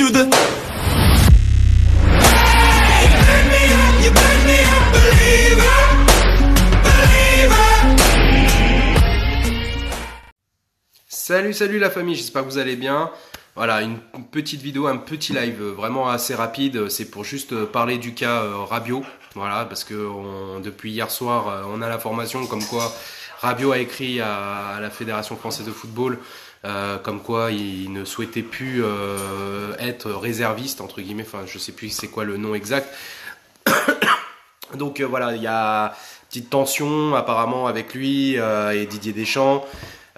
to the. Salut la famille, j'espère que vous allez bien. Voilà, une petite vidéo, un petit live vraiment assez rapide. C'est pour juste parler du cas Rabiot. Voilà, parce que depuis hier soir, on a l'information comme quoi Rabiot a écrit à la Fédération française de football comme quoi il ne souhaitait plus être réserviste, entre guillemets. Enfin, je sais plus c'est quoi le nom exact. Donc voilà, il y a petite tension apparemment avec lui et Didier Deschamps.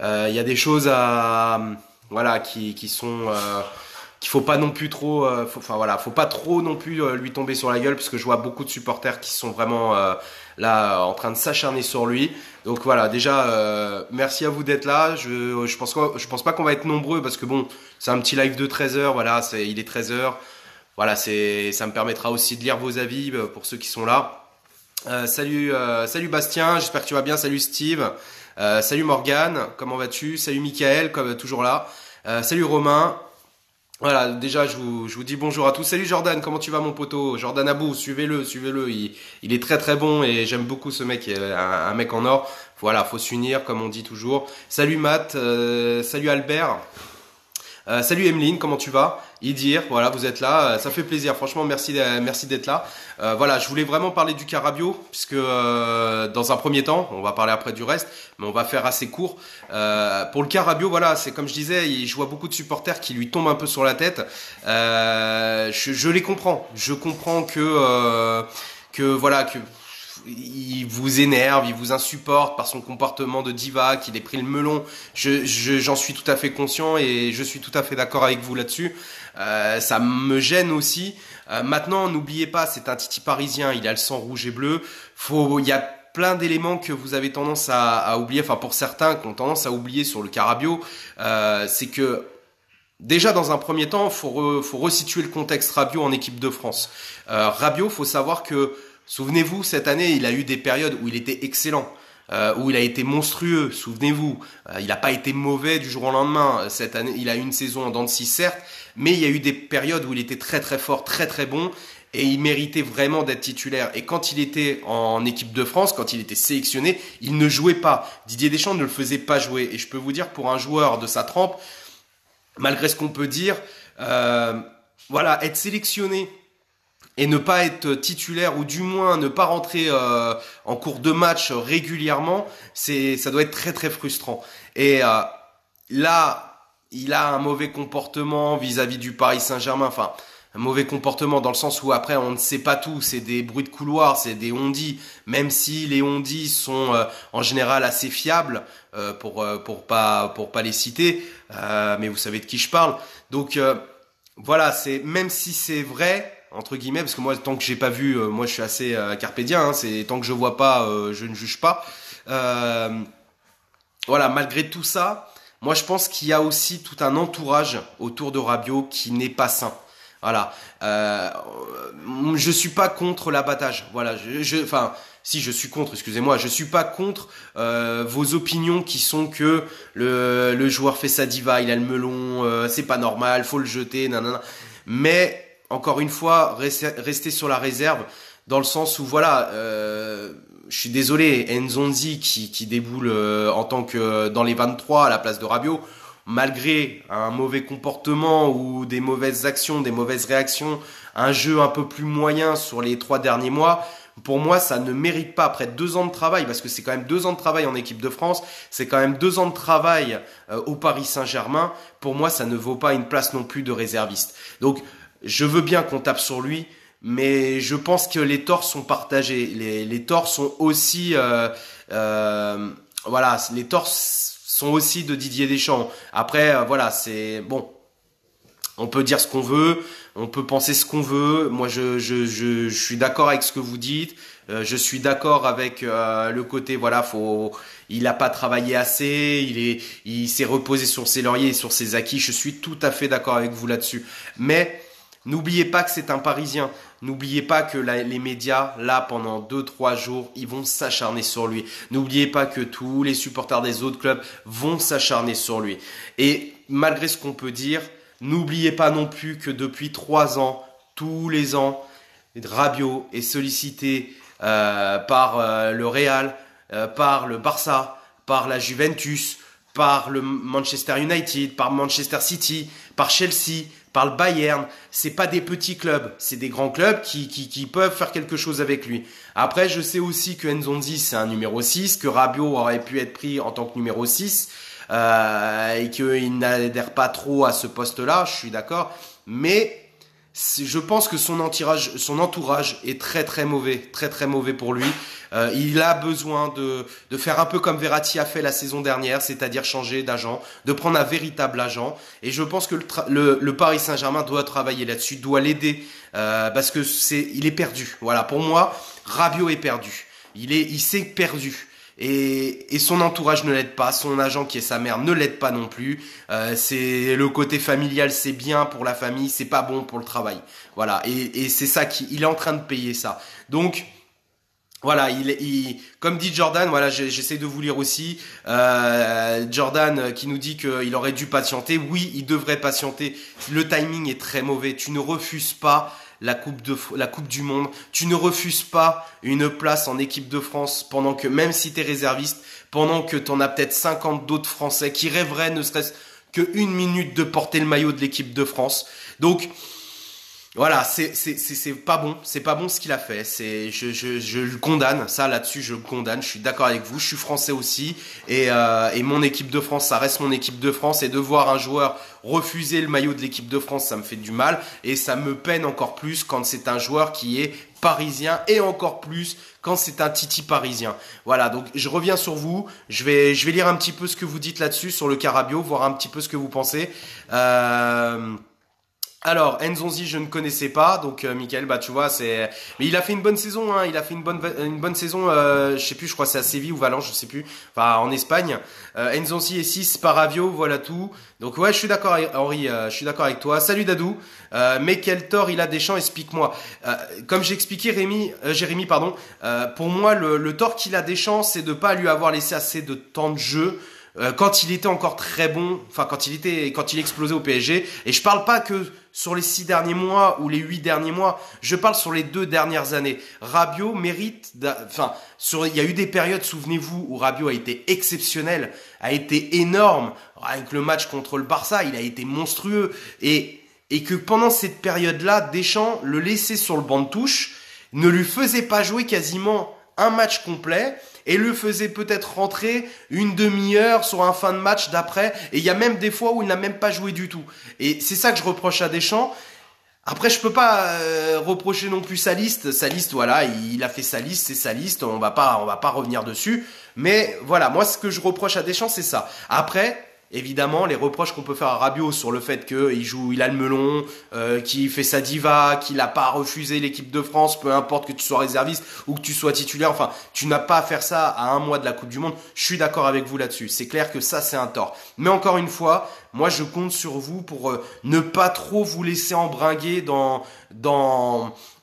Il y a des choses voilà qui sont qu'il faut pas non plus trop faut pas trop non plus lui tomber sur la gueule, parce que je vois beaucoup de supporters qui sont vraiment là en train de s'acharner sur lui. Donc voilà, déjà merci à vous d'être là. Je pense pas qu'on va être nombreux, parce que bon, c'est un petit live de 13h, voilà, il est 13h. Voilà, ça me permettra aussi de lire vos avis pour ceux qui sont là. Salut Bastien, j'espère que tu vas bien. Salut Steve. Salut Morgane, comment vas-tu? Salut Michael, comme toujours là. Salut Romain. Voilà, déjà je vous dis bonjour à tous. Salut Jordan, comment tu vas mon poteau? Jordan Abou, suivez-le. Il est très très bon et j'aime beaucoup ce mec, un mec en or. Voilà, faut s'unir comme on dit toujours. Salut Matt, salut Albert. Salut Emeline, comment tu vas? Idir, voilà, vous êtes là, ça fait plaisir, franchement merci d'être là. Voilà, je voulais vraiment parler du cas Rabiot, puisque dans un premier temps, on va parler après du reste, mais on va faire assez court. Pour le cas Rabiot, voilà, c'est comme je disais, je vois beaucoup de supporters qui lui tombent un peu sur la tête. Je les comprends, je comprends que il vous énerve, il vous insupporte par son comportement de diva, qu'il ait pris le melon. J'en suis tout à fait conscient et je suis tout à fait d'accord avec vous là-dessus. Ça me gêne aussi. Maintenant, n'oubliez pas, c'est un titi parisien, il a le sang rouge et bleu. Il y a plein d'éléments que vous avez tendance à oublier, enfin pour certains qui ont tendance à oublier sur le cas Rabiot. C'est que déjà, dans un premier temps, faut resituer le contexte Rabiot en équipe de France. Rabiot, faut savoir que, souvenez-vous, cette année, il a eu des périodes où il était excellent, où il a été monstrueux. Souvenez-vous, il n'a pas été mauvais du jour au lendemain. Cette année, il a eu une saison en dents de scie, certes, mais il y a eu des périodes où il était très très fort, très très bon, et il méritait vraiment d'être titulaire. Et quand il était en équipe de France, quand il était sélectionné, il ne jouait pas. Didier Deschamps ne le faisait pas jouer. Et je peux vous dire, pour un joueur de sa trempe, malgré ce qu'on peut dire, voilà, être sélectionné et ne pas être titulaire, ou du moins ne pas rentrer en cours de match régulièrement, ça doit être très très frustrant. Et là, il a un mauvais comportement vis-à-vis du Paris Saint-Germain, enfin un mauvais comportement dans le sens où après on ne sait pas tout, c'est des bruits de couloir, c'est des on-dit, même si les on-dit sont en général assez fiables, pour pas les citer, mais vous savez de qui je parle. Donc voilà, même si c'est vrai entre guillemets, parce que moi tant que j'ai pas vu, moi je suis assez carpédien, hein, c'est tant que je vois pas, je ne juge pas. Voilà, malgré tout ça, moi je pense qu'il y a aussi tout un entourage autour de Rabiot qui n'est pas sain. Voilà, je suis pas contre l'abattage. Voilà, enfin, si je suis contre, excusez-moi, je suis pas contre vos opinions qui sont que le joueur fait sa diva, il a le melon, c'est pas normal, faut le jeter, nanana. Mais encore une fois, rester sur la réserve, dans le sens où voilà, je suis désolé, Nzonzi qui déboule en tant que dans les 23 à la place de Rabiot, malgré un mauvais comportement ou des mauvaises actions, des mauvaises réactions, un jeu un peu plus moyen sur les 3 derniers mois, pour moi ça ne mérite pas, après 2 ans de travail, parce que c'est quand même 2 ans de travail en équipe de France, c'est quand même 2 ans de travail au Paris Saint-Germain, pour moi ça ne vaut pas une place non plus de réserviste. Donc je veux bien qu'on tape sur lui, mais je pense que les torts sont partagés. Les torts sont aussi, voilà, les torts sont aussi de Didier Deschamps. Après, voilà, c'est bon. On peut dire ce qu'on veut, on peut penser ce qu'on veut. Moi, je suis d'accord avec ce que vous dites. Je suis d'accord avec le côté, voilà, il n'a pas travaillé assez, il s'est reposé sur ses lauriers et sur ses acquis. Je suis tout à fait d'accord avec vous là-dessus. Mais n'oubliez pas que c'est un Parisien. N'oubliez pas que les médias, là, pendant 2-3 jours, ils vont s'acharner sur lui. N'oubliez pas que tous les supporters des autres clubs vont s'acharner sur lui. Et malgré ce qu'on peut dire, N'oubliez pas non plus que depuis 3 ans, tous les ans, Rabiot est sollicité par le Real, par le Barça, par la Juventus, par le Manchester United, par Manchester City, par Chelsea, par le Bayern. C'est pas des petits clubs, c'est des grands clubs qui peuvent faire quelque chose avec lui. Après, je sais aussi que Nzonzi, c'est un numéro 6, que Rabiot aurait pu être pris en tant que numéro 6, et qu'il n'adhère pas trop à ce poste-là, je suis d'accord. Mais je pense que son entourage est très très mauvais pour lui. Il a besoin de faire un peu comme Verratti a fait la saison dernière, c'est-à-dire changer d'agent, de prendre un véritable agent. Et je pense que le Paris Saint-Germain doit travailler là-dessus, doit l'aider, parce que il est perdu. Voilà, pour moi, Rabiot est perdu. Il s'est perdu. Et son entourage ne l'aide pas, son agent qui est sa mère ne l'aide pas non plus. C'est le côté familial, c'est bien pour la famille, c'est pas bon pour le travail. Voilà, et c'est ça il est en train de payer ça. Donc voilà, comme dit Jordan, voilà, j'essaie de vous lire aussi. Jordan qui nous dit qu'il aurait dû patienter. Oui, il devrait patienter. Le timing est très mauvais. Tu ne refuses pas la coupe du Monde. Tu ne refuses pas une place en équipe de France pendant que, même si t'es réserviste, pendant que t'en as peut-être 50 d'autres Français qui rêveraient ne serait-ce qu'une minute de porter le maillot de l'équipe de France. Donc, voilà, c'est pas bon, c'est pas bon ce qu'il a fait. Je le condamne, ça là-dessus je le condamne. Je suis d'accord avec vous, je suis français aussi et mon équipe de France, ça reste mon équipe de France et de voir un joueur refuser le maillot de l'équipe de France, ça me fait du mal et ça me peine encore plus quand c'est un joueur qui est parisien et encore plus quand c'est un Titi parisien. Voilà, donc je reviens sur vous. Je vais lire un petit peu ce que vous dites là-dessus sur le cas Rabiot, voir un petit peu ce que vous pensez. Alors, Nzonzi, je ne connaissais pas, donc Michael, bah tu vois, mais il a fait une bonne saison, hein. Il a fait une bonne saison, je sais plus, je crois que c'est à Séville ou Valence, je sais plus, enfin en Espagne. Nzonzi est 6 par Rabiot, voilà tout. Donc ouais, je suis d'accord, Henri, je suis d'accord avec toi. Salut Dadou. Mais quel tort il a Deschamps, explique-moi. Comme j'ai expliqué Jérémy, pardon. Pour moi, le tort qu'il a Deschamps, c'est de pas lui avoir laissé assez de temps de jeu. Quand il était encore très bon, enfin quand il explosait au PSG, et je parle pas que sur les 6 derniers mois ou les 8 derniers mois, je parle sur les 2 dernières années. Rabiot mérite, il y a eu des périodes, souvenez-vous, où Rabiot a été exceptionnel, a été énorme. Avec le match contre le Barça, il a été monstrueux, et que pendant cette période-là, Deschamps le laissait sur le banc de touche, ne lui faisait pas jouer quasiment un match complet, et le faisait peut-être rentrer une demi-heure sur un fin de match d'après. Et il y a même des fois où il n'a même pas joué du tout. Et c'est ça que je reproche à Deschamps. Après, je peux pas reprocher non plus sa liste. Sa liste, voilà, il a fait sa liste, c'est sa liste. On va pas revenir dessus. Mais voilà, moi, ce que je reproche à Deschamps, c'est ça. Après, évidemment, les reproches qu'on peut faire à Rabiot sur le fait il a le melon, qu'il fait sa diva, qu'il n'a pas refusé l'équipe de France, peu importe que tu sois réserviste ou que tu sois titulaire, enfin, tu n'as pas à faire ça à un mois de la Coupe du Monde. Je suis d'accord avec vous là-dessus. C'est clair que ça, c'est un tort. Mais encore une fois, moi, je compte sur vous pour ne pas trop vous laisser embringuer dans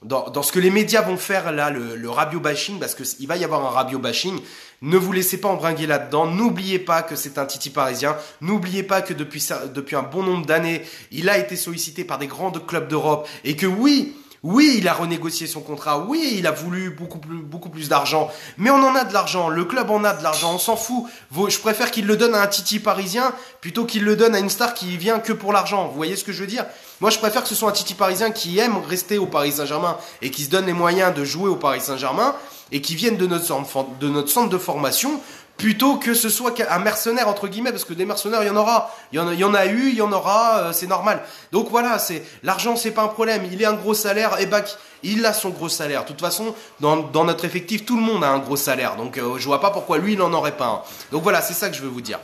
ce que les médias vont faire là, le Rabiot bashing, parce que il va y avoir un Rabiot bashing. Ne vous laissez pas embringuer là-dedans. N'oubliez pas que c'est un Titi parisien. N'oubliez pas que depuis un bon nombre d'années, il a été sollicité par des grands clubs d'Europe et que oui, il a renégocié son contrat. Oui, il a voulu beaucoup plus d'argent. Mais on en a de l'argent. Le club en a de l'argent. On s'en fout. Je préfère qu'il le donne à un Titi parisien plutôt qu'il le donne à une star qui vient que pour l'argent. Vous voyez ce que je veux dire? Moi, je préfère que ce soit un Titi parisien qui aime rester au Paris Saint-Germain et qui se donne les moyens de jouer au Paris Saint-Germain et qui vienne de notre centre de formation plutôt que ce soit un mercenaire entre guillemets, parce que des mercenaires il y en aura, il y en a eu, il y en aura, c'est normal. Donc voilà, l'argent c'est pas un problème, il a un gros salaire, et bah il a son gros salaire. De toute façon, dans notre effectif, tout le monde a un gros salaire, donc je vois pas pourquoi lui il en aurait pas un. Donc voilà, c'est ça que je veux vous dire.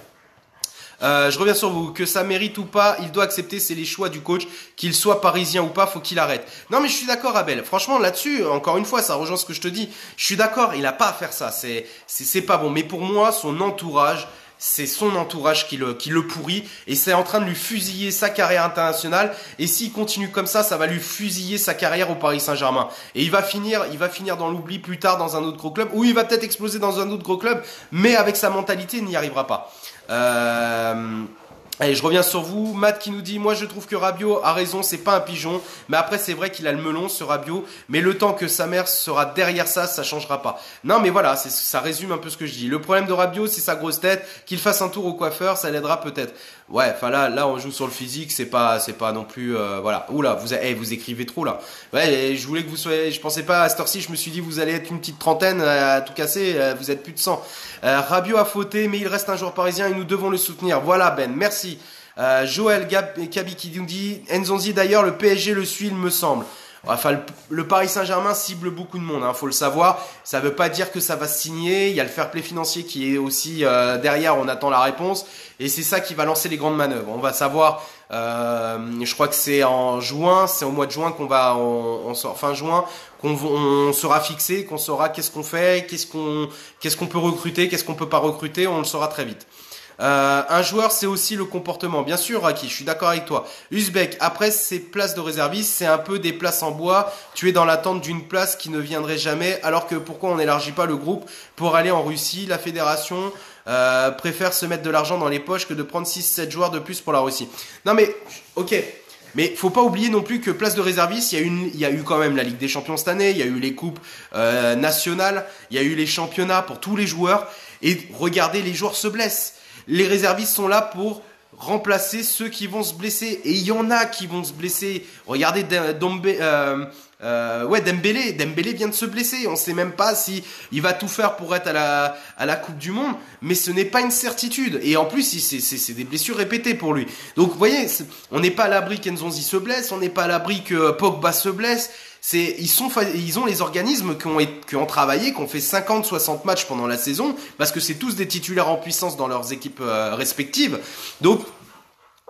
Je reviens sur vous, que ça mérite ou pas, il doit accepter, c'est les choix du coach, qu'il soit parisien ou pas, faut qu'il arrête. Non mais je suis d'accord Abel, franchement là-dessus, encore une fois, ça rejoint ce que je te dis, je suis d'accord, il a pas à faire ça, c'est pas bon, mais pour moi, son entourage, c'est son entourage qui le pourrit, et c'est en train de lui fusiller sa carrière internationale, et s'il continue comme ça va lui fusiller sa carrière au Paris Saint-Germain, et il va finir dans l'oubli plus tard dans un autre gros club, ou il va peut-être exploser dans un autre gros club, mais avec sa mentalité, il n'y arrivera pas. Allez, je reviens sur vous. Matt qui nous dit, moi je trouve que Rabiot a raison, c'est pas un pigeon. Mais après, c'est vrai qu'il a le melon, ce Rabiot. Mais le temps que sa mère sera derrière ça changera pas. Non, mais voilà, ça résume un peu ce que je dis. Le problème de Rabiot, c'est sa grosse tête. Qu'il fasse un tour au coiffeur, ça l'aidera peut-être. Ouais, enfin là, on joue sur le physique, c'est pas non plus, voilà. Oula, vous écrivez trop là. Ouais, je voulais que vous soyez, je pensais pas à cette heure-ci, je me suis dit, vous allez être une petite trentaine à tout casser, vous êtes plus de 100. Rabiot a fauté, mais il reste un joueur parisien et nous devons le soutenir. Voilà, Ben, merci. Joël Kabi qui nous dit, Nzonzi d'ailleurs, le PSG le suit, il me semble. Enfin, le Paris Saint-Germain cible beaucoup de monde, hein, faut le savoir. Ça veut pas dire que ça va se signer. Il y a le fair play financier qui est aussi derrière. On attend la réponse et c'est ça qui va lancer les grandes manœuvres. On va savoir. Je crois que c'est en juin, c'est au mois de juin qu'on va, fin juin, on sera fixé, qu'on saura qu'est-ce qu'on fait, qu'est-ce qu'on peut recruter, qu'est-ce qu'on peut pas recruter. On le saura très vite. Un joueur, c'est aussi le comportement. Bien sûr, Raki, je suis d'accord avec toi. Uzbek, après ces places de réservistes, c'est un peu des places en bois. Tu es dans l'attente d'une place qui ne viendrait jamais. Alors que pourquoi on n'élargit pas le groupe pour aller en Russie? La fédération préfère se mettre de l'argent dans les poches que de prendre 6-7 joueurs de plus pour la Russie. Non mais, ok. Mais faut pas oublier non plus que place de réserviste, il y a eu quand même la Ligue des Champions cette année, il y a eu les coupes nationales, il y a eu les championnats pour tous les joueurs. Et regardez, les joueurs se blessent. Les réservistes sont là pour remplacer ceux qui vont se blesser. Et il y en a qui vont se blesser. Regardez Dembélé vient de se blesser. On ne sait même pas si il va tout faire pour être à la Coupe du Monde. Mais ce n'est pas une certitude. Et en plus, c'est des blessures répétées pour lui. Donc, vous voyez, on n'est pas à l'abri qu'Nzonzi se blesse. On n'est pas à l'abri que Pogba se blesse. Ils ont les organismes qui ont travaillé, qui ont fait 50-60 matchs pendant la saison, parce que c'est tous des titulaires en puissance dans leurs équipes respectives. Donc,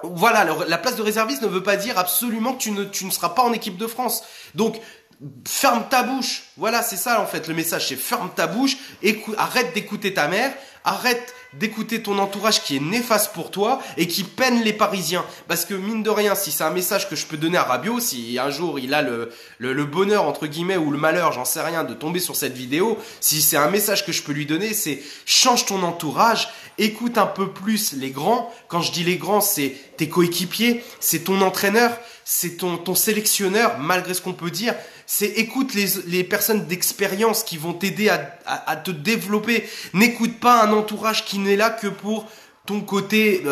voilà, la place de réserviste ne veut pas dire absolument que tu ne seras pas en équipe de France. Donc, ferme ta bouche. Voilà, c'est ça en fait le message, c'est ferme ta bouche, arrête d'écouter ta mère, arrête d'écouter ton entourage qui est néfaste pour toi et qui peine les Parisiens. Parce que mine de rien, si c'est un message que je peux donner à Rabiot, si un jour il a le bonheur entre guillemets ou le malheur, j'en sais rien, de tomber sur cette vidéo, si c'est un message que je peux lui donner, c'est change ton entourage, écoute un peu plus les grands. Quand je dis les grands, c'est tes coéquipiers, c'est ton entraîneur, c'est ton sélectionneur, malgré ce qu'on peut dire. C'est écoute les personnes d'expérience qui vont t'aider à te développer. N'écoute pas un entourage qui n'est là que pour ton côté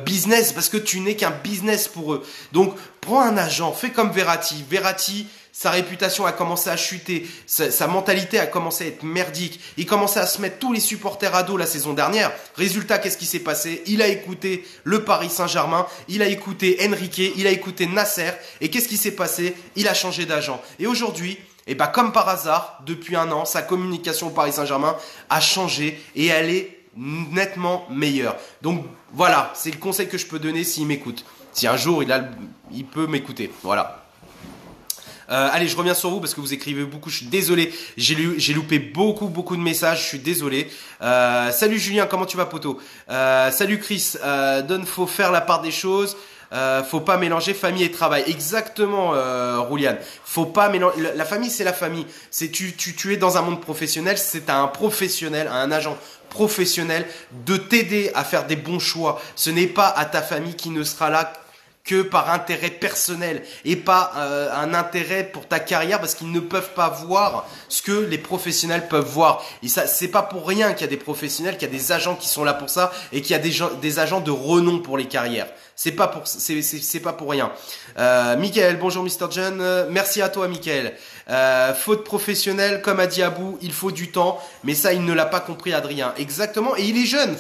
business, parce que tu n'es qu'un business pour eux. Donc prends un agent, fais comme Verratti. Verratti, sa réputation a commencé à chuter, sa mentalité a commencé à être merdique. Il commençait à se mettre tous les supporters à dos la saison dernière. Résultat, qu'est-ce qui s'est passé? Il a écouté le Paris Saint-Germain, il a écouté Enrique, il a écouté Nasser. Et qu'est-ce qui s'est passé? Il a changé d'agent. Et aujourd'hui, comme par hasard, depuis un an, sa communication au Paris Saint-Germain a changé et elle est nettement meilleure. Donc voilà, c'est le conseil que je peux donner s'il m'écoute. Si un jour il peut m'écouter. Voilà. Allez, je reviens sur vous parce que vous écrivez beaucoup. Je suis désolé. J'ai loupé beaucoup de messages. Je suis désolé. Salut Julien, comment tu vas, poteau? Salut Chris. Faut faire la part des choses. Faut pas mélanger famille et travail. Exactement, Rouliane. Faut pas mélanger. La famille, c'est la famille. C'est tu es dans un monde professionnel. C'est à un professionnel, à un agent professionnel de t'aider à faire des bons choix. Ce n'est pas à ta famille qui ne sera là que par intérêt personnel et pas un intérêt pour ta carrière, parce qu'ils ne peuvent pas voir ce que les professionnels peuvent voir. Et ça, c'est pas pour rien qu'il y a des professionnels, qu'il y a des agents qui sont là pour ça et qu'il y a des agents de renom pour les carrières. C'est pas pour rien. Michael, bonjour Mr. John. Merci à toi, Michael. Faute professionnelle, comme a dit Abou, il faut du temps, mais ça il ne l'a pas compris, Adrien. Exactement, et il est jeune,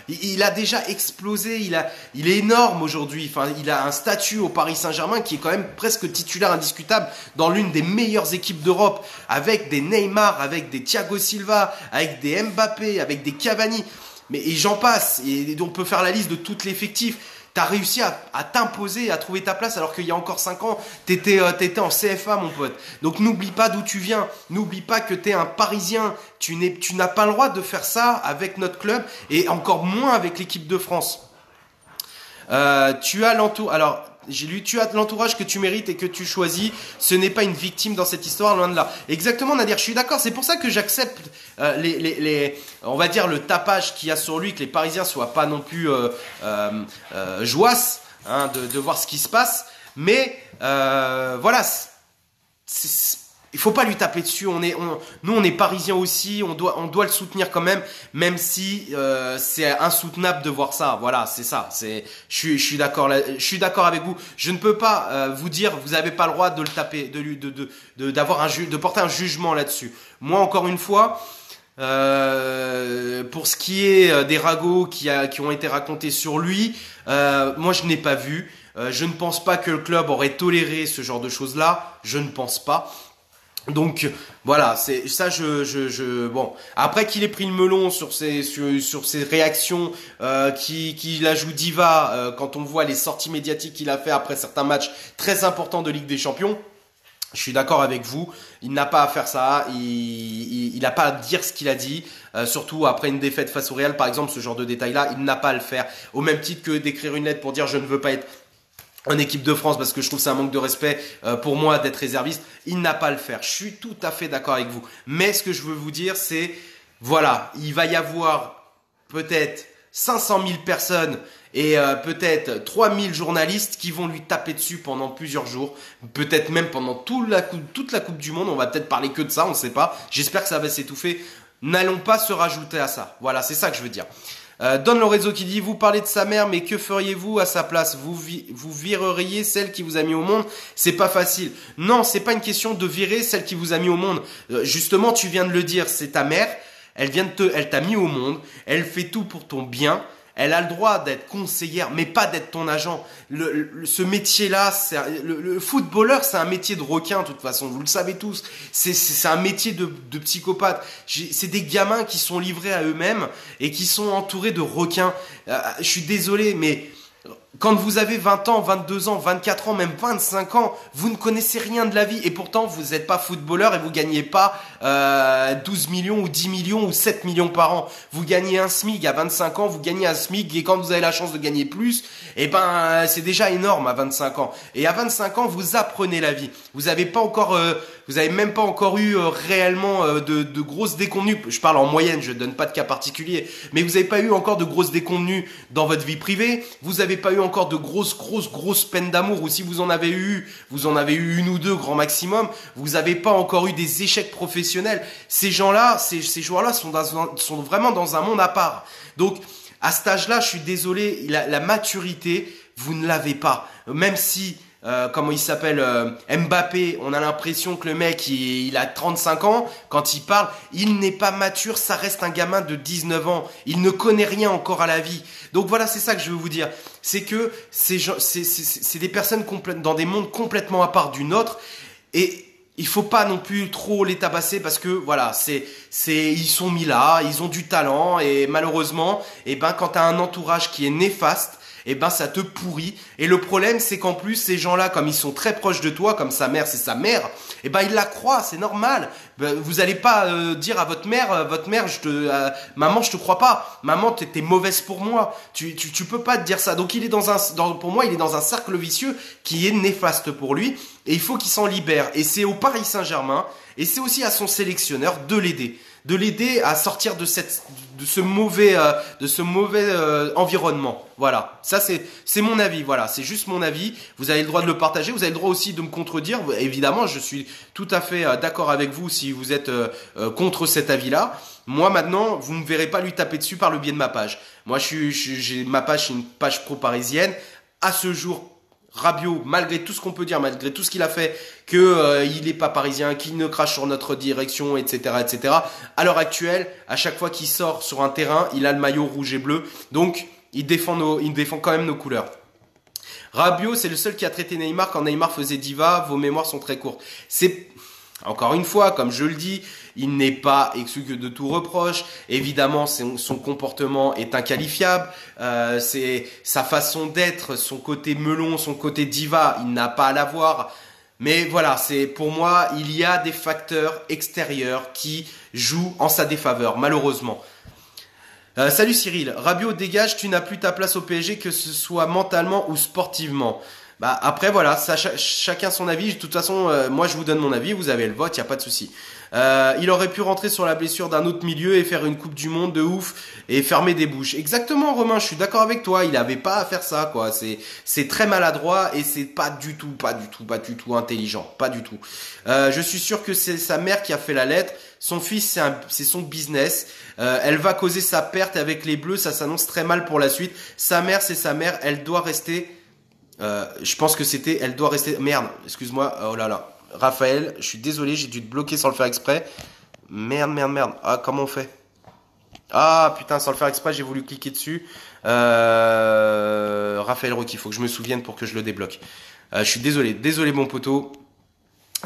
il a déjà explosé, il est énorme aujourd'hui. Enfin, il a un statut au Paris Saint-Germain qui est quand même presque titulaire indiscutable dans l'une des meilleures équipes d'Europe, avec des Neymar, avec des Thiago Silva, avec des Mbappé, avec des Cavani, et j'en passe. Et on peut faire la liste de tout l'effectif. T'as réussi à t'imposer, à trouver ta place, alors qu'il y a encore 5 ans, t'étais en CFA, mon pote. Donc n'oublie pas d'où tu viens. N'oublie pas que t'es un Parisien. Tu n'as pas le droit de faire ça avec notre club et encore moins avec l'équipe de France. Tu as l'entour. Alors, j'ai lu, tu as l'entourage que tu mérites et que tu choisis. Ce n'est pas une victime dans cette histoire, loin de là. Exactement, Nadir, je suis d'accord. C'est pour ça que j'accepte on va dire, le tapage qu'il y a sur lui, que les Parisiens soient pas non plus joasses de voir ce qui se passe. Mais voilà, il faut pas lui taper dessus. Nous, on est Parisiens aussi. On doit le soutenir quand même si c'est insoutenable de voir ça. Voilà, c'est ça. Je suis d'accord. Je suis d'accord avec vous. Je ne peux pas vous dire, vous avez pas le droit de le taper, de porter un jugement là-dessus. Moi, encore une fois. Pour ce qui est des ragots qui ont été racontés sur lui, moi je n'ai pas vu. Je ne pense pas que le club aurait toléré ce genre de choses-là. Je ne pense pas. Donc voilà, c'est ça. Bon. Après qu'il ait pris le melon sur ses réactions, qu'il la joue diva quand on voit les sorties médiatiques qu'il a fait après certains matchs très importants de Ligue des Champions. Je suis d'accord avec vous, il n'a pas à faire ça, il n'a pas à dire ce qu'il a dit, surtout après une défaite face au Real par exemple, ce genre de détail-là, il n'a pas à le faire. Au même titre que d'écrire une lettre pour dire je ne veux pas être en équipe de France parce que je trouve que c'est un manque de respect pour moi d'être réserviste, il n'a pas à le faire. Je suis tout à fait d'accord avec vous. Mais ce que je veux vous dire c'est, voilà, il va y avoir peut-être 500 000 personnes et peut-être 3000 journalistes qui vont lui taper dessus pendant plusieurs jours, peut-être même pendant toute la Coupe du Monde, on va peut-être parler que de ça, on ne sait pas, j'espère que ça va s'étouffer, n'allons pas se rajouter à ça, voilà, c'est ça que je veux dire. Don Lorenzo qui dit, vous parlez de sa mère, mais que feriez-vous à sa place? Vous vireriez celle qui vous a mis au monde? C'est pas facile. Non, c'est pas une question de virer celle qui vous a mis au monde. Justement, tu viens de le dire, c'est ta mère, elle t'a mis au monde, elle fait tout pour ton bien. Elle a le droit d'être conseillère, mais pas d'être ton agent. Ce métier-là, le footballeur, c'est un métier de requin, de toute façon. Vous le savez tous. C'est un métier de psychopathe. C'est des gamins qui sont livrés à eux-mêmes et qui sont entourés de requins. Je suis désolé, mais quand vous avez 20 ans, 22 ans, 24 ans, même 25 ans, vous ne connaissez rien de la vie et pourtant vous n'êtes pas footballeur et vous gagnez pas 12 millions ou 10 millions ou 7 millions par an. Vous gagnez un SMIC à 25 ans, vous gagnez un SMIC et quand vous avez la chance de gagner plus, eh ben c'est déjà énorme à 25 ans. Et à 25 ans, vous apprenez la vie. Vous avez même pas encore eu réellement de grosses déconvenues. Je parle en moyenne, je donne pas de cas particulier, mais vous n'avez pas eu encore de grosses déconvenues dans votre vie privée. Vous n'avez pas eu encore de grosses peines d'amour, ou si vous en avez eu une ou deux grand maximum. Vous n'avez pas encore eu des échecs professionnels. Ces gens-là, ces joueurs-là sont vraiment dans un monde à part. Donc à cet âge-là, je suis désolé, la maturité, vous ne l'avez pas. Même si comment il s'appelle, Mbappé, on a l'impression que le mec il a 35 ans, quand il parle, il n'est pas mature, ça reste un gamin de 19 ans, il ne connaît rien encore à la vie. Donc voilà, c'est ça que je veux vous dire, c'est que c'est des personnes dans des mondes complètement à part du nôtre, et il faut pas non plus trop les tabasser parce que voilà, ils sont mis là, ils ont du talent et malheureusement, quand t'as un entourage qui est néfaste, ça te pourrit. Et le problème, c'est qu'en plus, ces gens-là, comme ils sont très proches de toi, comme sa mère, c'est sa mère, ils la croient, c'est normal. Vous allez pas dire à votre mère, maman, je te crois pas. Maman, t'es mauvaise pour moi. Tu peux pas te dire ça. Donc, pour moi, il est dans un cercle vicieux qui est néfaste pour lui. Et il faut qu'il s'en libère. Et c'est au Paris Saint-Germain, et c'est aussi à son sélectionneur de l'aider à sortir de ce mauvais environnement. Voilà, ça c'est mon avis. Voilà, c'est juste mon avis. Vous avez le droit de le partager. Vous avez le droit aussi de me contredire. Évidemment, je suis tout à fait d'accord avec vous si vous êtes contre cet avis-là. Moi maintenant, vous ne me verrez pas lui taper dessus par le biais de ma page. Moi, j'ai ma page, c'est une page pro-parisienne. À ce jour, Rabiot, malgré tout ce qu'on peut dire, malgré tout ce qu'il a fait, il n'est pas parisien, qu'il ne crache sur notre direction, etc., etc. À l'heure actuelle, à chaque fois qu'il sort sur un terrain, il a le maillot rouge et bleu. Donc, il défend quand même nos couleurs. Rabiot, c'est le seul qui a traité Neymar quand Neymar faisait diva. Vos mémoires sont très courtes. Encore une fois, comme je le dis, il n'est pas exclu de tout reproche. Évidemment, son comportement est inqualifiable. C'est sa façon d'être, son côté melon, son côté diva, il n'a pas à l'avoir. Mais voilà, pour moi, il y a des facteurs extérieurs qui jouent en sa défaveur, malheureusement. Salut Cyril, Rabiot dégage, tu n'as plus ta place au PSG, que ce soit mentalement ou sportivement. Bah après voilà, ça, chacun son avis. De toute façon, moi je vous donne mon avis, vous avez le vote, y a pas de souci. Il aurait pu rentrer sur la blessure d'un autre milieu et faire une Coupe du Monde de ouf et fermer des bouches. Exactement, Romain, je suis d'accord avec toi. Il avait pas à faire ça, quoi. C'est très maladroit et c'est pas du tout intelligent, pas du tout. Je suis sûr que c'est sa mère qui a fait la lettre. Son fils, c'est son business. Elle va causer sa perte avec les Bleus. Ça s'annonce très mal pour la suite. Sa mère, c'est sa mère. Elle doit rester. Je pense que c'était. Elle doit rester. Merde, excuse-moi. Oh là là. Raphaël, je suis désolé, j'ai dû te bloquer sans le faire exprès. Merde. Ah, comment on fait? Ah, putain, sans le faire exprès, j'ai voulu cliquer dessus. Raphaël Rocky, il faut que je me souvienne pour que je le débloque. Je suis désolé mon poteau.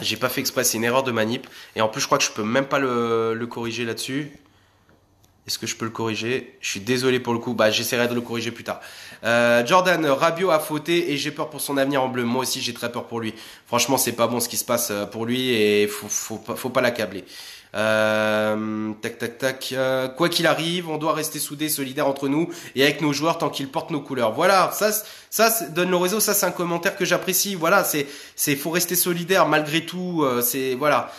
J'ai pas fait exprès, c'est une erreur de manip. Et en plus, je crois que je peux même pas le corriger là-dessus. Est-ce que je peux le corriger? Je suis désolé pour le coup. Bah, j'essaierai de le corriger plus tard. Jordan, Rabiot a fauté et j'ai peur pour son avenir en bleu. Moi aussi, j'ai très peur pour lui. Franchement, c'est pas bon ce qui se passe pour lui et faut pas l'accabler. Tac. Quoi qu'il arrive, on doit rester soudés, solidaires entre nous et avec nos joueurs tant qu'ils portent nos couleurs. Voilà, ça donne le réseau. Ça, c'est un commentaire que j'apprécie. Voilà, faut rester solidaire malgré tout. C'est voilà.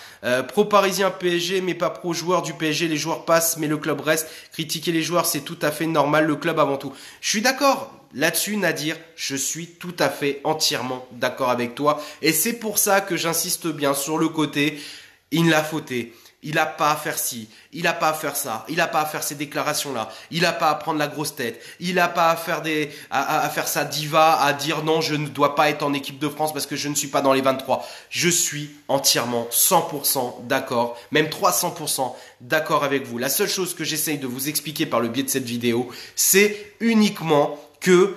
Pro parisien PSG, mais pas pro joueur du PSG. Les joueurs passent, mais le club reste. Critiquer les joueurs, c'est tout à fait normal. Le club avant tout. Je suis d'accord. Là-dessus, Nadir, je suis tout à fait entièrement d'accord avec toi. Et c'est pour ça que j'insiste bien sur le côté. Il l'a fauté. Il n'a pas à faire ci, il n'a pas à faire ça, il n'a pas à faire ces déclarations-là, il n'a pas à prendre la grosse tête, il n'a pas à faire à faire sa diva, à dire non, je ne dois pas être en équipe de France parce que je ne suis pas dans les 23. Je suis entièrement 100% d'accord, même 300% d'accord avec vous. La seule chose que j'essaye de vous expliquer par le biais de cette vidéo, c'est uniquement que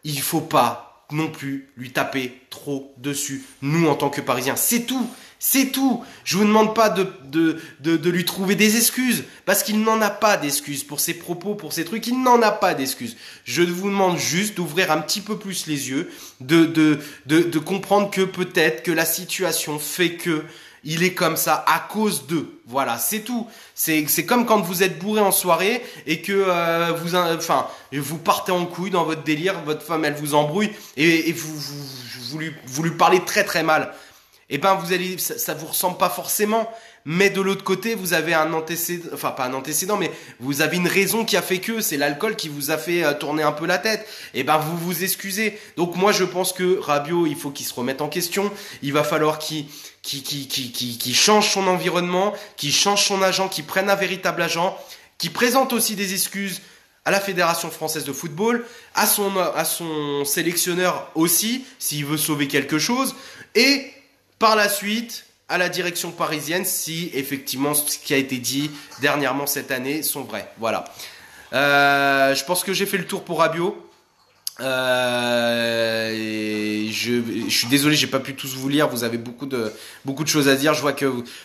il faut pas non plus lui taper trop dessus, nous en tant que Parisiens. C'est tout. C'est tout. Je vous demande pas de lui trouver des excuses, parce qu'il n'en a pas d'excuses pour ses propos, pour ses trucs. Il n'en a pas d'excuses. Je vous demande juste d'ouvrir un petit peu plus les yeux, de comprendre que peut-être que la situation fait que il est comme ça à cause d'eux. Voilà, c'est tout. C'est comme quand vous êtes bourré en soirée et que vous partez en couille dans votre délire, votre femme elle vous embrouille et vous lui parlez très très mal. Eh ben ça vous ressemble pas forcément, mais de l'autre côté vous avez un antécédent, enfin pas un antécédent, mais vous avez une raison qui a fait que c'est l'alcool qui vous a fait tourner un peu la tête. Eh ben vous vous excusez. Donc moi je pense que Rabiot il faut qu'il se remette en question. Il va falloir qu'il change son environnement, qu'il change son agent, qu'il prenne un véritable agent, qu'il présente aussi des excuses à la Fédération française de football, à son sélectionneur aussi s'il veut sauver quelque chose et par la suite, à la direction parisienne, si effectivement ce qui a été dit dernièrement cette année sont vrais. Voilà. Je pense que j'ai fait le tour pour Rabiot. Je suis désolé, j'ai pas pu tous vous lire. Vous avez beaucoup de choses à dire. Je vois que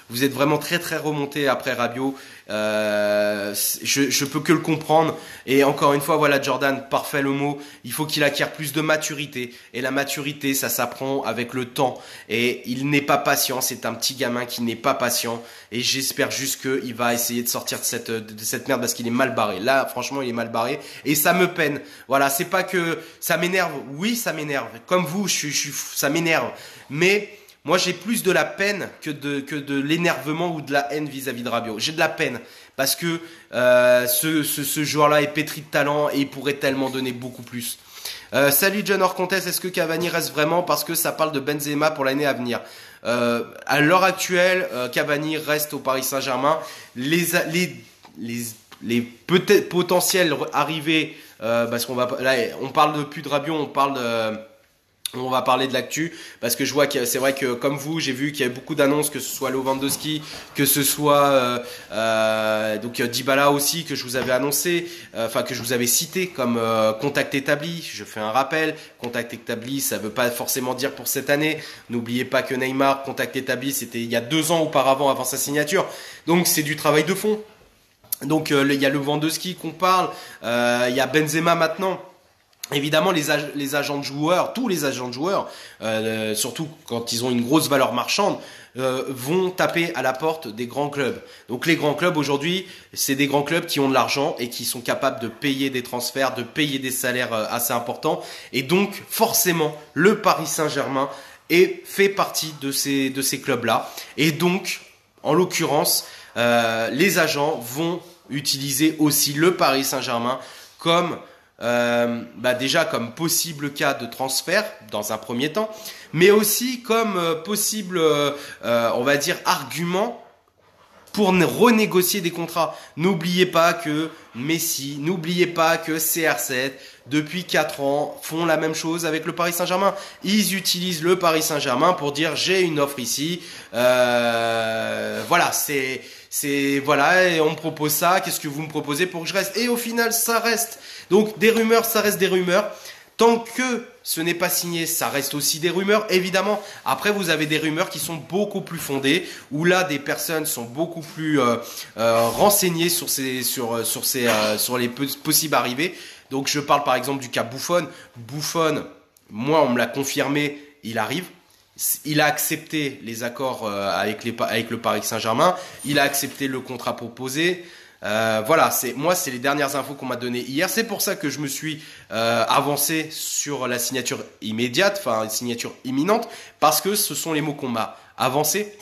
vous êtes vraiment très très remonté après Rabiot. Je peux que le comprendre. Et encore une fois, voilà, Jordan, parfait le mot. Il faut qu'il acquiert plus de maturité. Et la maturité, ça s'apprend avec le temps. Et il n'est pas patient. C'est un petit gamin qui n'est pas patient. Et j'espère juste qu'il va essayer de sortir de cette merde parce qu'il est mal barré. Là, franchement, il est mal barré. Et ça me peine. Voilà, c'est pas que ça m'énerve. Oui, ça m'énerve. Comme vous, ça m'énerve. Mais moi, j'ai plus de la peine que de l'énervement ou de la haine vis-à-vis de Rabiot. J'ai de la peine parce que ce joueur-là est pétri de talent et il pourrait tellement donner beaucoup plus. Salut John Orcontes, est-ce que Cavani reste vraiment parce que ça parle de Benzema pour l'année à venir? À l'heure actuelle, Cavani reste au Paris Saint-Germain. Les peut-être potentiels arrivées, parce qu'on va là, on parle plus de Rabiot, on va parler de l'actu parce que je vois que c'est vrai que comme vous j'ai vu qu'il y a beaucoup d'annonces, que ce soit Lewandowski, que ce soit donc Dybala aussi que je vous avais annoncé, que je vous avais cité comme contact établi. Je fais un rappel, contact établi ça veut pas forcément dire pour cette année. N'oubliez pas que Neymar, contact établi, c'était il y a 2 ans auparavant avant sa signature, donc c'est du travail de fond. Donc il y a Lewandowski qu'on parle, il y a Benzema maintenant. Évidemment, les agents de joueurs, tous les agents de joueurs, surtout quand ils ont une grosse valeur marchande, vont taper à la porte des grands clubs. Donc les grands clubs aujourd'hui, c'est des grands clubs qui ont de l'argent et qui sont capables de payer des transferts, de payer des salaires assez importants. Et donc forcément, le Paris Saint-Germain fait partie de ces clubs-là. Et donc, en l'occurrence, les agents vont utiliser aussi le Paris Saint-Germain comme déjà comme possible cas de transfert dans un premier temps, mais aussi comme possible, on va dire, argument pour renégocier des contrats. N'oubliez pas que Messi, n'oubliez pas que CR7, depuis 4 ans, font la même chose avec le Paris Saint-Germain. Ils utilisent le Paris Saint-Germain pour dire j'ai une offre ici. Voilà, voilà, et on me propose ça, qu'est-ce que vous me proposez pour que je reste? Et au final, ça reste. Donc des rumeurs, ça reste des rumeurs. Tant que ce n'est pas signé, ça reste aussi des rumeurs, évidemment. Après, vous avez des rumeurs qui sont beaucoup plus fondées, où là, des personnes sont beaucoup plus renseignées sur les possibles arrivées. Donc, je parle par exemple du cas Buffon. Buffon, moi, on me l'a confirmé, il arrive. Il a accepté les accords avec le Paris Saint-Germain. Il a accepté le contrat proposé. Voilà, c'est les dernières infos qu'on m'a données hier. C'est pour ça que je me suis avancé sur la signature immédiate, enfin une signature imminente, parce que ce sont les mots qu'on m'a avancés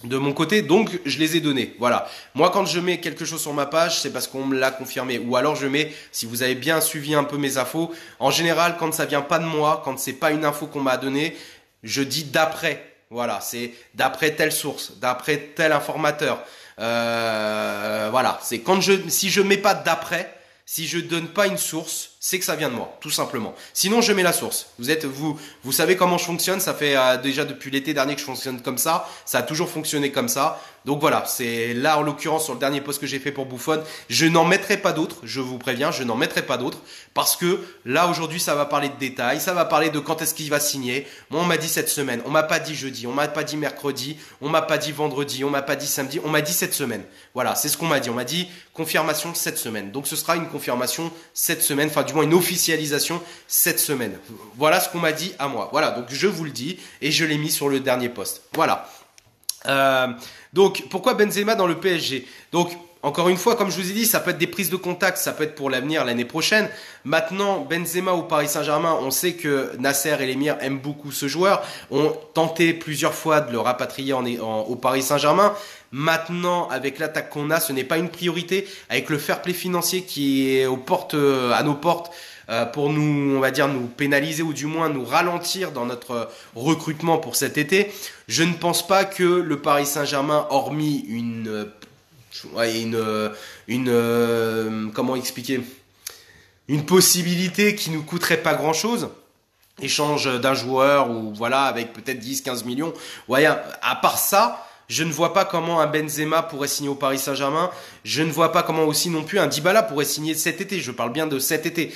de mon côté, donc je les ai donnés. Voilà. Moi, quand je mets quelque chose sur ma page, c'est parce qu'on me l'a confirmé. Ou alors je mets, si vous avez bien suivi un peu mes infos, en général, quand ça vient pas de moi, quand c'est pas une info qu'on m'a donnée, je dis d'après. Voilà, c'est d'après telle source, d'après tel informateur. Voilà, c'est si je mets pas d'après, si je donne pas une source, c'est que ça vient de moi, tout simplement. Sinon, je mets la source. Vous savez comment je fonctionne. Ça fait déjà depuis l'été dernier que je fonctionne comme ça. Ça a toujours fonctionné comme ça. Donc voilà, c'est là en l'occurrence sur le dernier post que j'ai fait pour Buffon. Je n'en mettrai pas d'autres, je vous préviens, je n'en mettrai pas d'autres. Parce que là aujourd'hui ça va parler de détails, ça va parler de quand est-ce qu'il va signer. Moi on m'a dit cette semaine, on m'a pas dit jeudi, on m'a pas dit mercredi, on m'a pas dit vendredi, on m'a pas dit samedi, on m'a dit cette semaine. Voilà, c'est ce qu'on m'a dit. On m'a dit confirmation cette semaine. Donc ce sera une confirmation cette semaine, enfin du moins une officialisation cette semaine. Voilà ce qu'on m'a dit à moi. Voilà, donc je vous le dis et je l'ai mis sur le dernier post. Voilà. Donc pourquoi Benzema dans le PSG? Donc encore une fois, comme je vous ai dit, ça peut être des prises de contact, ça peut être pour l'avenir l'année prochaine. Maintenant, Benzema au Paris Saint-Germain, on sait que Nasser et l'émir aiment beaucoup ce joueur, ont tenté plusieurs fois de le rapatrier au Paris Saint-Germain. Maintenant, avec l'attaque qu'on a, ce n'est pas une priorité. Avec le fair play financier qui est à nos portes, pour nous, on va dire, nous pénaliser ou du moins nous ralentir dans notre recrutement pour cet été, je ne pense pas que le Paris Saint-Germain, hormis comment expliquer, une possibilité qui nous coûterait pas grand-chose, échange d'un joueur ou voilà avec peut-être 10-15 millions. Ouais, à part ça, je ne vois pas comment un Benzema pourrait signer au Paris Saint-Germain. Je ne vois pas comment aussi non plus un Dybala pourrait signer cet été. Je parle bien de cet été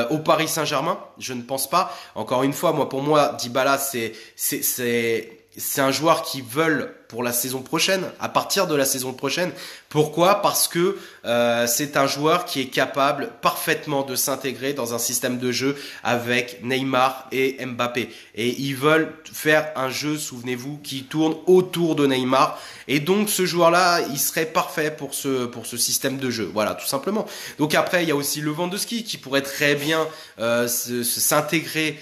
au Paris Saint-Germain. Je ne pense pas. Encore une fois, pour moi, Dybala, c'est un joueur qui veulent pour la saison prochaine, à partir de la saison prochaine. Pourquoi? Parce que c'est un joueur qui est capable parfaitement de s'intégrer dans un système de jeu avec Neymar et Mbappé. Et ils veulent faire un jeu, souvenez-vous, qui tourne autour de Neymar. Et donc ce joueur-là, il serait parfait pour ce système de jeu. Voilà, tout simplement. Donc après, il y a aussi Lewandowski qui pourrait très bien s'intégrer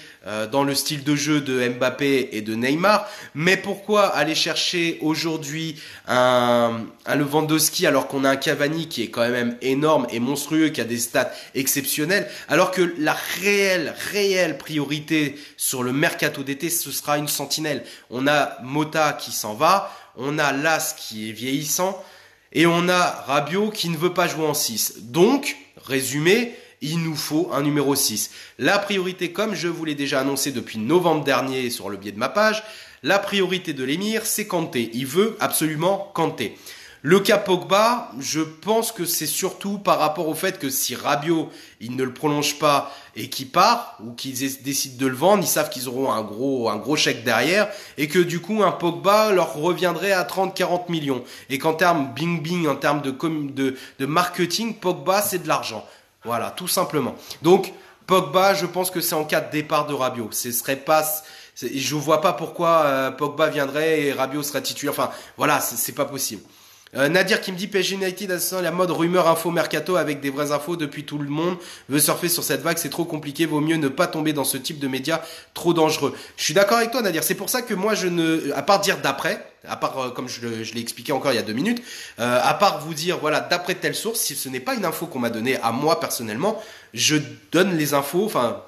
dans le style de jeu de Mbappé et de Neymar. Mais pourquoi aller chercher aujourd'hui un Lewandowski alors qu'on a un Cavani qui est quand même énorme et monstrueux, qui a des stats exceptionnelles, alors que la réelle priorité sur le mercato d'été, ce sera une sentinelle. On a Mota qui s'en va, on a Las qui est vieillissant et on a Rabiot qui ne veut pas jouer en 6. Donc, résumé, il nous faut un numéro 6. La priorité, comme je vous l'ai déjà annoncé depuis novembre dernier sur le biais de ma page, la priorité de l'émir, c'est Kanté. Il veut absolument Kanté. Le cas Pogba, je pense que c'est surtout par rapport au fait que si Rabiot, il ne le prolonge pas et qu'il part, ou qu'ils décident de le vendre, ils savent qu'ils auront un gros chèque derrière, et que du coup, un Pogba leur reviendrait à 30-40 millions. Et qu'en termes bing-bing, en termes de marketing, Pogba, c'est de l'argent. Voilà, tout simplement. Donc, Pogba, je pense que c'est en cas de départ de Rabiot. Ce serait pas, je vois pas pourquoi Pogba viendrait et Rabiot serait titulaire. Enfin, voilà, c'est pas possible. Nadir qui me dit PSG United à la mode rumeur info mercato avec des vraies infos depuis tout le monde veut surfer sur cette vague, c'est trop compliqué, vaut mieux ne pas tomber dans ce type de médias trop dangereux. Je suis d'accord avec toi Nadir, c'est pour ça que moi je ne, à part dire d'après, à part comme je l'ai expliqué encore il y a 2 minutes, à part vous dire voilà d'après telle source, si ce n'est pas une info qu'on m'a donnée à moi personnellement, je donne les infos, enfin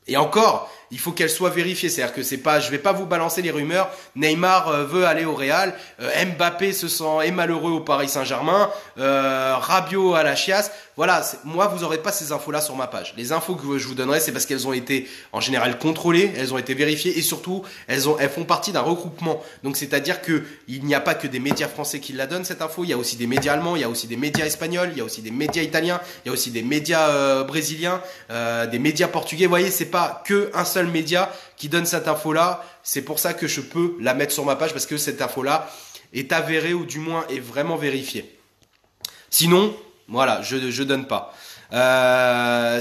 et encore, il faut qu'elle soit vérifiée. C'est-à-dire que c'est pas, je vais pas vous balancer les rumeurs. Neymar veut aller au Real, Mbappé est malheureux au Paris Saint-Germain, Rabiot à la chiasse. Voilà, moi vous aurez pas ces infos-là sur ma page. Les infos que je vous donnerai, c'est parce qu'elles ont été en général contrôlées, elles ont été vérifiées et surtout elles font partie d'un regroupement. Donc c'est-à-dire que il n'y a pas que des médias français qui la donnent cette info. Il y a aussi des médias allemands, il y a aussi des médias espagnols, il y a aussi des médias italiens, il y a aussi des médias brésiliens, des médias portugais. Vous voyez, c'est pas que un seul média qui donne cette info-là. C'est pour ça que je peux la mettre sur ma page parce que cette info-là est avérée ou du moins est vraiment vérifiée. Sinon, voilà, je donne pas.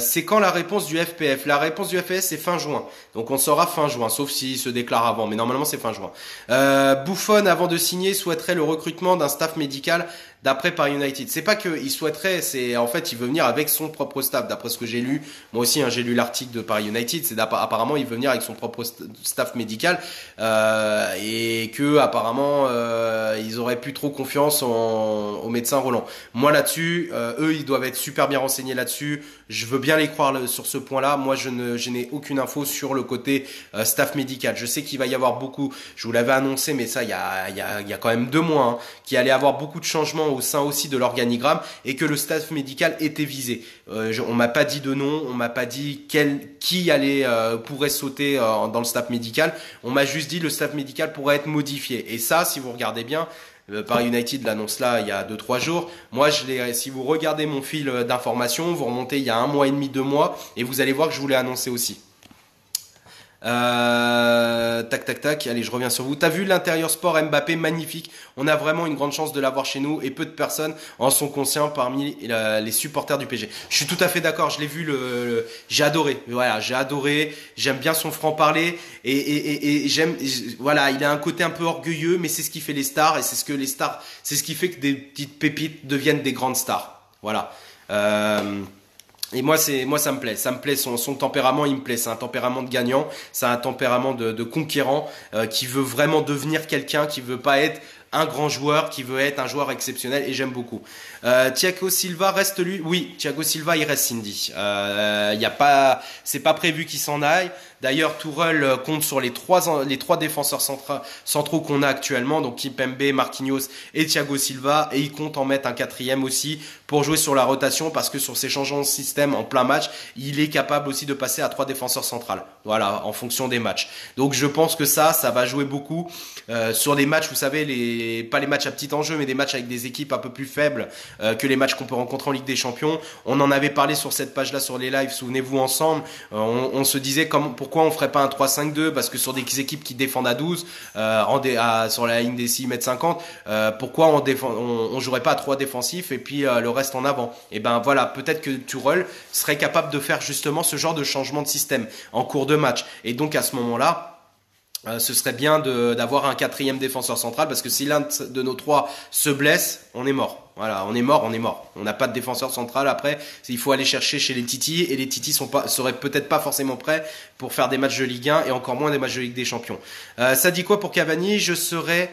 C'est quand la réponse du FPF? La réponse du FPF c'est fin juin. Donc on saura fin juin, sauf s'il se déclare avant, mais normalement c'est fin juin. Buffon, avant de signer, souhaiterait le recrutement d'un staff médical d'après Paris United. C'est pas qu'il souhaiterait, c'est en fait il veut venir avec son propre staff, d'après ce que j'ai lu. Moi aussi, hein, j'ai lu l'article de Paris United, c'est apparemment il veut venir avec son propre staff médical et que apparemment ils auraient plus trop confiance au médecin Roland. Moi là-dessus, eux ils doivent être super bien renseignés là-dessus. Je veux bien les croire sur ce point-là. Moi je n'ai aucune info sur le côté staff médical. Je sais qu'il va y avoir beaucoup, je vous l'avais annoncé, mais ça il y a quand même 2 mois, hein, qu'il allait avoir beaucoup de changements au sein aussi de l'organigramme et que le staff médical était visé. On m'a pas dit de nom, on m'a pas dit qui pourrait sauter dans le staff médical. On m'a juste dit le staff médical pourrait être modifié. Et ça, si vous regardez bien, Paris United l'annonce là il y a 2-3 jours. Moi, si vous regardez mon fil d'information, vous remontez il y a 1 mois et demi, 2 mois, et vous allez voir que je vous l'ai annoncé aussi. Tac. Allez, je reviens sur vous. T'as vu l'intérieur sport Mbappé, magnifique. On a vraiment une grande chance de l'avoir chez nous et peu de personnes en sont conscients parmi les supporters du PSG. Je suis tout à fait d'accord. Je l'ai vu. J'ai adoré. Voilà, j'ai adoré. J'aime bien son franc-parler et j'aime. Voilà, il a un côté un peu orgueilleux, mais c'est ce qui fait les stars et c'est ce qui fait que des petites pépites deviennent des grandes stars. Voilà. Et moi, ça me plaît. Ça me plaît. Son tempérament, il me plaît. C'est un tempérament de gagnant. C'est un tempérament de conquérant qui veut vraiment devenir quelqu'un, qui veut pas être un grand joueur, qui veut être un joueur exceptionnel. Et j'aime beaucoup. Thiago Silva reste lui. Oui, Thiago Silva, il reste Cindy. C'est pas prévu qu'il s'en aille. D'ailleurs, Tourelle compte sur les trois défenseurs centraux qu'on a actuellement, donc Kimpembe, Marquinhos et Thiago Silva, et il compte en mettre un 4e aussi pour jouer sur la rotation, parce que sur ces changements de système en plein match, il est capable aussi de passer à 3 défenseurs centrales. Voilà, en fonction des matchs. Donc je pense que ça va jouer beaucoup sur des matchs, vous savez, pas les matchs à petit enjeu, mais des matchs avec des équipes un peu plus faibles que les matchs qu'on peut rencontrer en Ligue des Champions. On en avait parlé sur cette page-là, sur les lives, souvenez-vous ensemble. On se disait pourquoi on ferait pas un 3-5-2, parce que sur des équipes qui défendent à 12 sur la ligne des 6,50 m, pourquoi on jouerait pas à 3 défensifs et puis le reste en avant. Et ben voilà, peut-être que Tourelle serait capable de faire justement ce genre de changement de système en cours de match, et donc à ce moment-là ce serait bien d'avoir un 4e défenseur central, parce que si l'un de nos 3 se blesse, on est mort. Voilà, on est mort. On n'a pas de défenseur central après. Il faut aller chercher chez les Titi, et les Titi seraient peut-être pas forcément prêts pour faire des matchs de Ligue 1 et encore moins des matchs de Ligue des Champions. Ça dit quoi pour Cavani? Je serais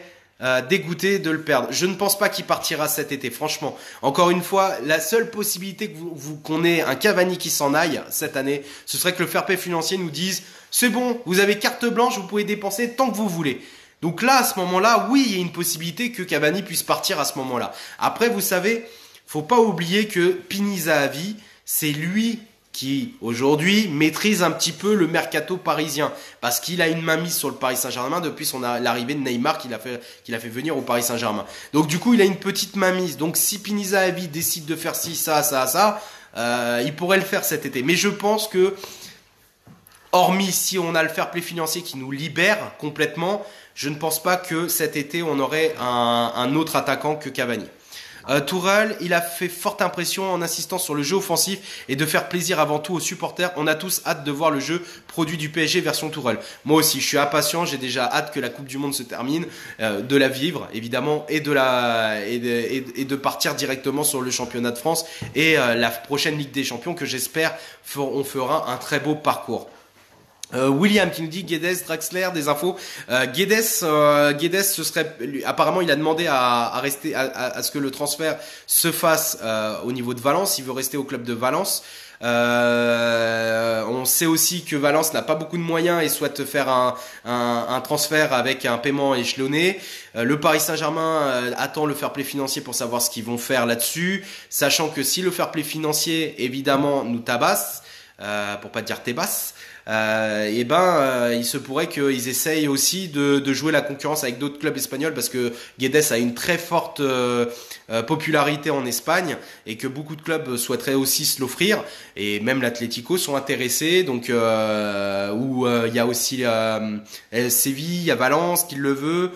dégoûté de le perdre. Je ne pense pas qu'il partira cet été, franchement. Encore une fois, la seule possibilité qu'on ait un Cavani qui s'en aille cette année, ce serait que le fair play financier nous dise c'est bon, vous avez carte blanche, vous pouvez dépenser tant que vous voulez. Donc là, à ce moment-là, oui, il y a une possibilité que Cavani puisse partir à ce moment-là. Après, vous savez, faut pas oublier que Pini Zahavi, c'est lui qui, aujourd'hui, maîtrise un petit peu le mercato parisien, parce qu'il a une mainmise sur le Paris Saint-Germain depuis l'arrivée de Neymar qu'il a fait venir au Paris Saint-Germain. Donc du coup, il a une petite mainmise. Donc si Pini Zahavi décide de faire ci, ça, il pourrait le faire cet été. Mais je pense que, hormis si on a le fair play financier qui nous libère complètement, je ne pense pas que cet été on aurait un autre attaquant que Cavani. Tourelle, il a fait forte impression en insistant sur le jeu offensif et de faire plaisir avant tout aux supporters. On a tous hâte de voir le jeu produit du PSG version Tourelle. Moi aussi, je suis impatient. J'ai déjà hâte que la Coupe du Monde se termine, de la vivre évidemment et de partir directement sur le championnat de France et la prochaine Ligue des Champions que j'espère on fera un très beau parcours. William qui nous dit Guedes, Draxler, des infos. Guedes, ce serait apparemment il a demandé à rester à ce que le transfert se fasse au niveau de Valence. Il veut rester au club de Valence. On sait aussi que Valence n'a pas beaucoup de moyens et souhaite faire un transfert avec un paiement échelonné. Le Paris Saint-Germain attend le fair play financier pour savoir ce qu'ils vont faire là-dessus, sachant que si le fair play financier évidemment nous tabasse, pour pas dire tébasse, il se pourrait qu'ils essayent aussi de jouer la concurrence avec d'autres clubs espagnols parce que Guedes a une très forte popularité en Espagne et que beaucoup de clubs souhaiteraient aussi se l'offrir et même l'Atlético sont intéressés donc il y a aussi Séville, il y a Valence qui le veut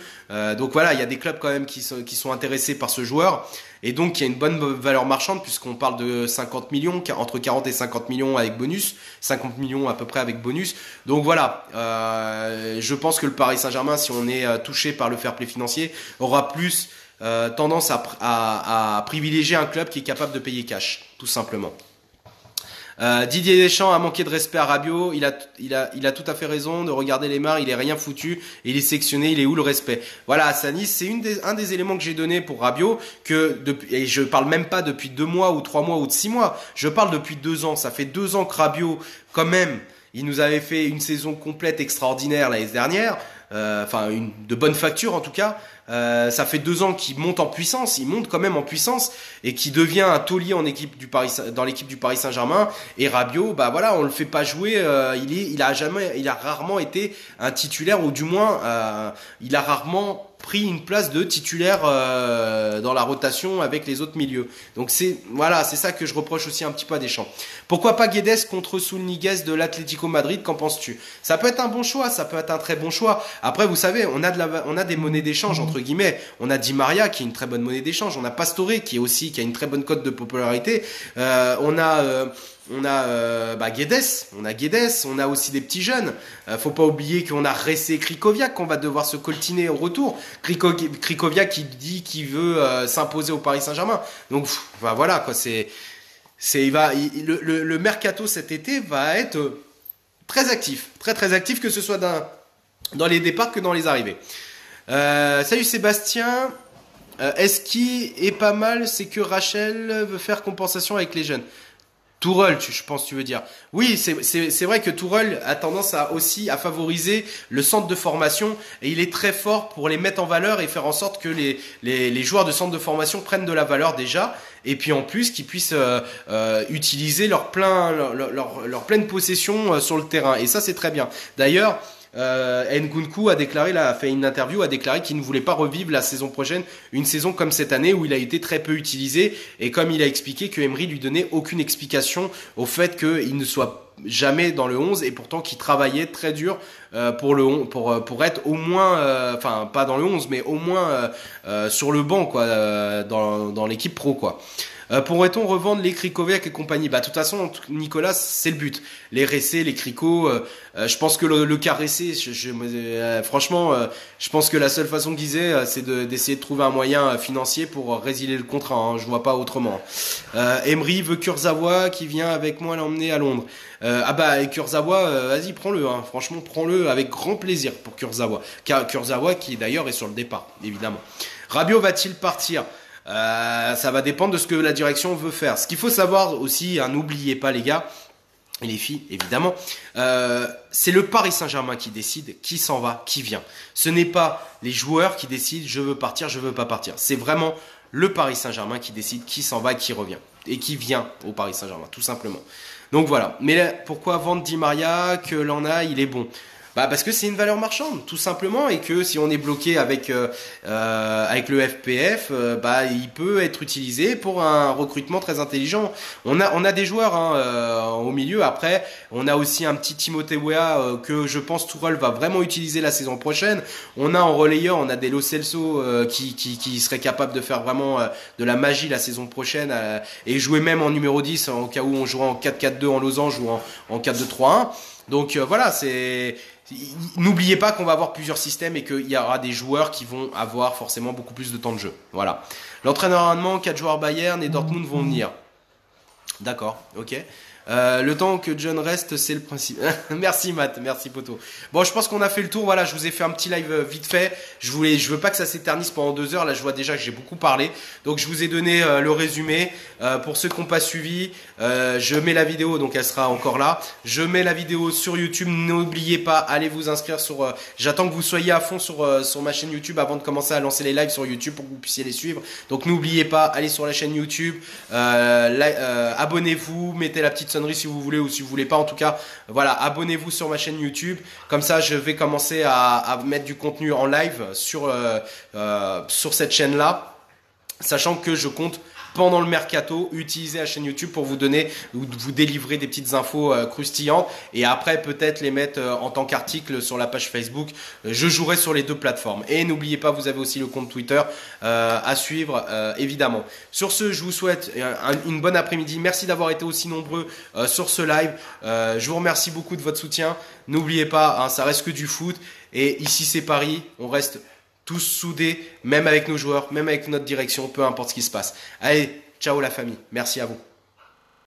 donc voilà il y a des clubs quand même qui sont intéressés par ce joueur. Et donc, il y a une bonne valeur marchande puisqu'on parle de 50 millions, entre 40 et 50 millions avec bonus, 50 millions à peu près avec bonus. Donc voilà, je pense que le Paris Saint-Germain, si on est touché par le fair play financier, aura plus tendance à privilégier un club qui est capable de payer cash, tout simplement. Didier Deschamps a manqué de respect à Rabiot. Il a tout à fait raison de regarder Lemar. Il est rien foutu. Il est sectionné. Il est où le respect? Voilà, Sanis, c'est un des éléments que j'ai donné pour Rabiot et je parle même pas depuis 2 mois ou 3 mois ou de 6 mois. Je parle depuis 2 ans. Ça fait 2 ans que Rabiot, quand même, il nous avait fait une saison complète extraordinaire l'année dernière. De bonne facture en tout cas. Ça fait 2 ans qu'il monte en puissance, il monte quand même en puissance et qui devient un taulier dans l'équipe du Paris Saint-Germain. Et Rabiot, bah voilà, on le fait pas jouer. Il a rarement été un titulaire ou du moins il a rarement pris une place de titulaire dans la rotation avec les autres milieux. Donc c'est ça que je reproche aussi un petit peu à Deschamps. Pourquoi pas Guedes contre Saúl Ñíguez de l'Atlético Madrid? Qu'en penses-tu? Ça peut être un bon choix, ça peut être un très bon choix. Après, vous savez, on a des monnaies d'échange entre guillemets. On a Di Maria qui est une très bonne monnaie d'échange. On a Pastore qui a une très bonne cote de popularité. On a Guedes, on a aussi des petits jeunes. Faut pas oublier qu'on a Ressé Krikoviak qu'on va devoir se coltiner au retour. Krikoviak qui dit qu'il veut s'imposer au Paris Saint-Germain. Donc voilà quoi, le mercato cet été va être très actif, très actif que ce soit dans les départs que dans les arrivées. Salut Sébastien. Est-ce qui est pas mal, c'est que Rachel veut faire compensation avec les jeunes. Tourelle, je pense tu veux dire. Oui, c'est vrai que Tourelle a tendance aussi à favoriser le centre de formation et il est très fort pour les mettre en valeur et faire en sorte que les joueurs de centre de formation prennent de la valeur déjà et puis en plus qu'ils puissent utiliser leur pleine possession sur le terrain et ça c'est très bien. D'ailleurs, Nkunku a fait une interview, a déclaré qu'il ne voulait pas revivre la saison prochaine, une saison comme cette année où il a été très peu utilisé et comme il a expliqué que Emery lui donnait aucune explication au fait qu'il ne soit jamais dans le 11 et pourtant qu'il travaillait très dur pour être au moins pas dans le 11 mais au moins sur le banc quoi dans l'équipe pro quoi. Pourrait-on revendre les Krikoviak et compagnie? Bah de toute façon Nicolas c'est le but. Les Ressé, les Kriko, je pense que le cas Ressé, franchement, je pense que la seule façon qu'ils aient, c'est d'essayer de trouver un moyen financier pour résilier le contrat. Hein, je vois pas autrement. Emery veut Kurzawa qui vient avec moi l'emmener à Londres. Kurzawa, vas-y prends-le. Hein, franchement prends-le avec grand plaisir pour Kurzawa. Kurzawa qui d'ailleurs est sur le départ évidemment. Rabiot va-t-il partir? Ça va dépendre de ce que la direction veut faire. Ce qu'il faut savoir aussi, hein, n'oubliez pas les gars et les filles évidemment, c'est le Paris Saint-Germain qui décide qui s'en va, qui vient. Ce n'est pas les joueurs qui décident je veux partir, je veux pas partir. C'est vraiment le Paris Saint-Germain qui décide qui s'en va, qui revient et qui vient au Paris Saint-Germain tout simplement. Donc voilà. Mais là, pourquoi vendre Di Maria que l'on a, il est bon. Bah parce que c'est une valeur marchande, tout simplement, et que si on est bloqué avec le FPF, bah il peut être utilisé pour un recrutement très intelligent. On a des joueurs hein, au milieu. Après, on a aussi un petit Timothée Weah que je pense Tourelle va vraiment utiliser la saison prochaine. On a en relayeur, on a des Lo Celso qui seraient capables de faire vraiment de la magie la saison prochaine et jouer même en numéro 10 en cas où on jouera en 4-4-2 en losange ou en 4-2-3-1. Donc voilà, n'oubliez pas qu'on va avoir plusieurs systèmes et qu'il y aura des joueurs qui vont avoir forcément beaucoup plus de temps de jeu. Voilà. L'entraîneur allemand, 4 joueurs Bayern et Dortmund vont venir. D'accord, ok. Le temps que John reste, c'est le principe. Merci Matt, merci Poto. Bon, je pense qu'on a fait le tour. Voilà, je vous ai fait un petit live vite fait. Je veux pas que ça s'éternise pendant 2 heures. Là, je vois déjà que j'ai beaucoup parlé. Donc, je vous ai donné le résumé. Pour ceux qui n'ont pas suivi, je mets la vidéo, donc elle sera encore là. Je mets la vidéo sur YouTube. N'oubliez pas, allez vous inscrire sur. J'attends que vous soyez à fond sur ma chaîne YouTube avant de commencer à lancer les lives sur YouTube pour que vous puissiez les suivre. Donc, n'oubliez pas, allez sur la chaîne YouTube, abonnez-vous, mettez la petite sonnerie si vous voulez ou si vous voulez pas. En tout cas, voilà, abonnez-vous sur ma chaîne YouTube. Comme ça, je vais commencer à mettre du contenu en live sur cette chaîne-là, sachant que je compte pendant le mercato utiliser la chaîne YouTube pour vous donner ou vous délivrer des petites infos croustillantes et après peut-être les mettre en tant qu'article sur la page Facebook. Je jouerai sur les 2 plateformes et n'oubliez pas, vous avez aussi le compte Twitter à suivre évidemment. Sur ce, je vous souhaite une bonne après-midi. Merci d'avoir été aussi nombreux sur ce live. Je vous remercie beaucoup de votre soutien. N'oubliez pas, hein, ça reste que du foot et ici c'est Paris, on reste tous soudés, même avec nos joueurs, même avec notre direction, peu importe ce qui se passe. Allez, ciao la famille, merci à vous.